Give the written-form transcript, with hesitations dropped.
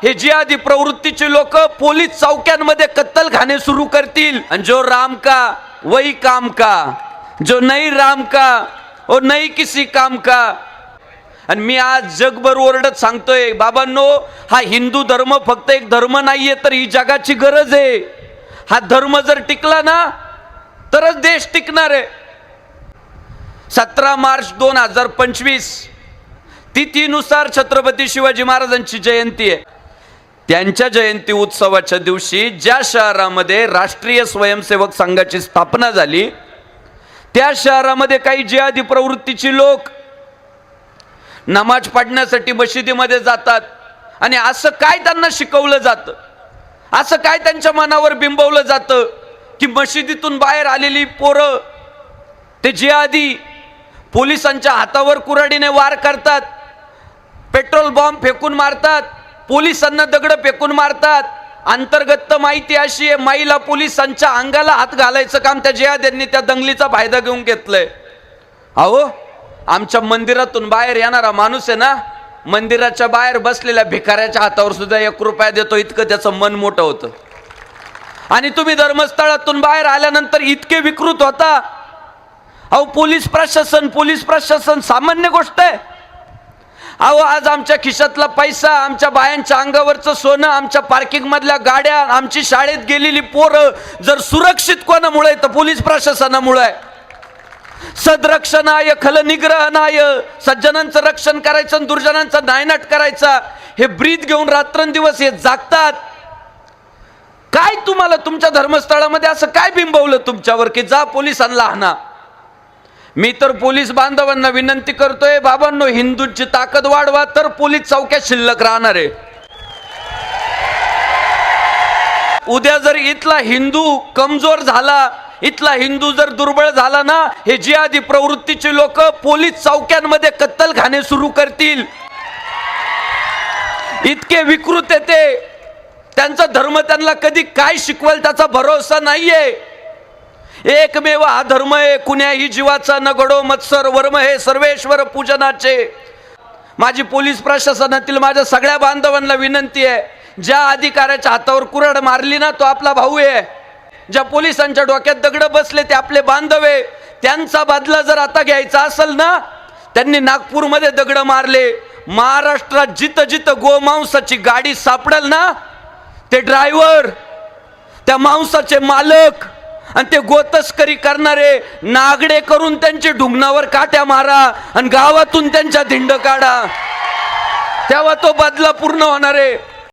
हे जिहादी प्रवृत्तीचे लोक पोलीस चौक्यांमध्ये कत्तलखाने सुरू करतील, आणि जो राम का वही काम का, जो नहीं राम का वो नहीं किसी काम का। आणि मी आज जगभर ओरडत सांगतोय, बाबांनो, हा हिंदू धर्म फक्त एक धर्म नाहीये, तर ही जगाची गरज आहे। हा धर्म जर टिकला ना तरच देश टिकणार आहे। 17 मार्च 2025 तिथीनुसार छत्रपती शिवाजी महाराजांची जयंती आहे। त्यांच्या जयंती उत्सवाच्या दिवशी ज्या शहरामध्ये राष्ट्रीय स्वयंसेवक संघाची स्थापना झाली, त्या शहरामध्ये काही जिहादी प्रवृत्तीची लोक नमाज पढण्यासाठी मशिदीमध्ये जातात, आणि असं काय त्यांना शिकवलं जातं, असं काय त्यांच्या मनावर बिंबवलं जातं की मशिदीतून बाहेर आलेली पोरं ते जिहादी पोलिसांच्या हातावर कुऱ्हाडीने वार करतात, पेट्रोल बॉम्ब फेकून मारतात, पोलिसांना दगड फेकून मारतात। अंतर्गत माहिती अशी आहे, महिला पोलिसांच्या अंगाला हात घालायचं काम त्या जिहाद्यांनी त्या दंगलीचा फायदा घेऊन घेतलंय। अहो, आमच्या मंदिरातून बाहेर येणारा माणूस आहे ना, मंदिराच्या बाहेर बसलेल्या भिकाऱ्याच्या हातावर सुद्धा 1 रुपया देतो, इतकं त्याचं मन मोठं होतं। आणि तुम्ही धर्मस्थळातून बाहेर आल्यानंतर इतके विकृत होता। अहो, पोलीस प्रशासन सामान्य गोष्ट आहे। अहो, आज आमच्या खिशातला पैसा, आमच्या बायांच्या अंगावरचं सोनं, आमच्या पार्किंग मधल्या गाड्या, आमची शाळेत गेलेली पोरं जर सुरक्षित कोणामुळे, तर पोलीस प्रशासनामुळे आहे। सदरक्षणाय खल निग्रहणाय, सज्जनांचं रक्षण करायचं, दुर्जनांचा नायनाट करायचा, हे ब्रीद घेऊन रात्रंदिवस हे जागतात। काय तुम्हाला तुमच्या धर्मस्थळामध्ये असं काय बिंबवलं तुमच्यावर की जा पोलिसांना हाणा? मी तर पोलीस बांधवांना विनंती करतोय, बाबांनो, हिंदूंची ताकद वाढवा, तर पोलीस चौक्या शिल्लक राहणार आहे। उद्या जर इथला हिंदू कमजोर झाला, इथला हिंदू जर दुर्बळ झाला ना, हे जिहादी प्रवृत्तीचे लोक पोलीस चौक्यांमध्ये कत्तलखाने सुरू करतील। इतके विकृत येते, त्यांचा धर्म त्यांना कधी काय शिकवेल त्याचा भरोसा नाहीये। एकमेव हा धर्म आहे, कुण्याही जीवाचा न घडो मत्सर वर्म हे सर्वेश्वर पूजनाचे। माझी पोलीस प्रशासनातील माझ्या सगळ्या बांधवांना विनंती आहे, ज्या अधिकाऱ्याच्या हातावर कुऱ्हाड मारली ना, तो आपला भाऊ आहे। ज्या पोलिसांच्या डोक्यात दगड बसले ते आपले बांधव आहे। त्यांचा बदला जर आता घ्यायचा असेल ना, त्यांनी नागपूरमध्ये दगड मारले, महाराष्ट्रात जिथं जिथं गोमांसाची गाडी सापडेल ना, ते ड्रायव्हर, त्या मांसाचे मालक आणि ते गोतस्करी करणारे नागडे करून त्यांचे ढुंगणावर काट्या मारा आणि गावातून त्यांच्या धिंड काढा, तेव्हा तो बदला पूर्ण होणार आहे।